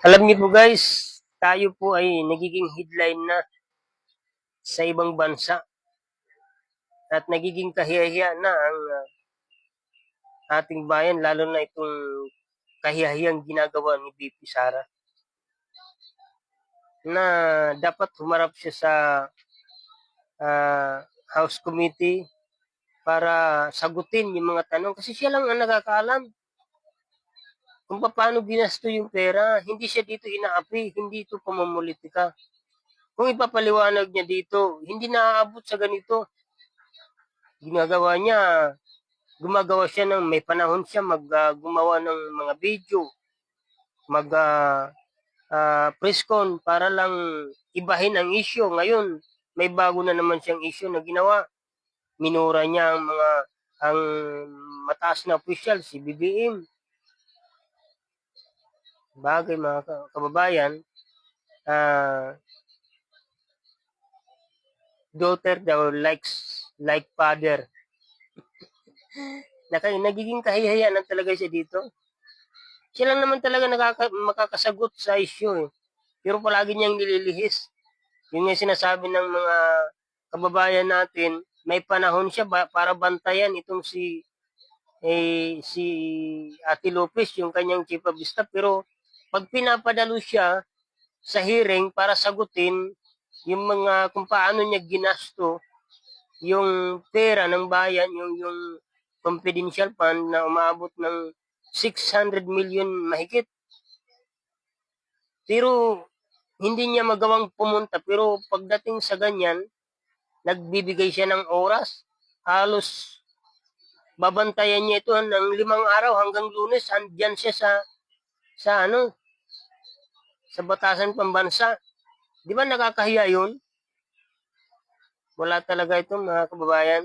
Alam niyo po guys, tayo po ay nagiging headline na sa ibang bansa at nagiging kahiyahiya na ang ating bayan, lalo na itong kahiyahiyang ginagawa ni VP Sara na dapat humarap siya sa House Committee para sagutin yung mga tanong kasi siya lang ang nakakaalam kung paano ginasto yung pera. Hindi siya dito inaapi, hindi ito pamumulitika. Kung ipapaliwanag niya dito, hindi naaabot sa ganito. Ginagawa niya, gumagawa siya ng may panahon siya gumawa ng mga video, mag press con para lang ibahin ang issue. Ngayon, may bago na naman siyang issue na ginawa. Minura niya ang mataas na opisyal, si BBM. Bagay mga kababayan, daughter daw like father. Nagiging kahihiyan lang talaga siya dito. Siya lang naman talaga makakasagot sa issue eh. Pero palagi niyang nililihis. Yun yung sinasabi ng mga kababayan natin, may panahon siya para bantayan itong si Ate Lopez, yung kanyang chief of staff. Pero pag pinapadalo siya sa hearing para sagutin yung mga kung paano niya ginasto yung pera ng bayan, yung confidential fund na umaabot ng 600 million mahigit. Pero hindi niya magawang pumunta. Pero pagdating sa ganyan, nagbibigay siya ng oras. Halos babantayan niya ito ng 5 araw hanggang Lunes. Andyan siya sa batasan pambansa. Di ba nakakahiya yun? Wala talaga ito mga kababayan.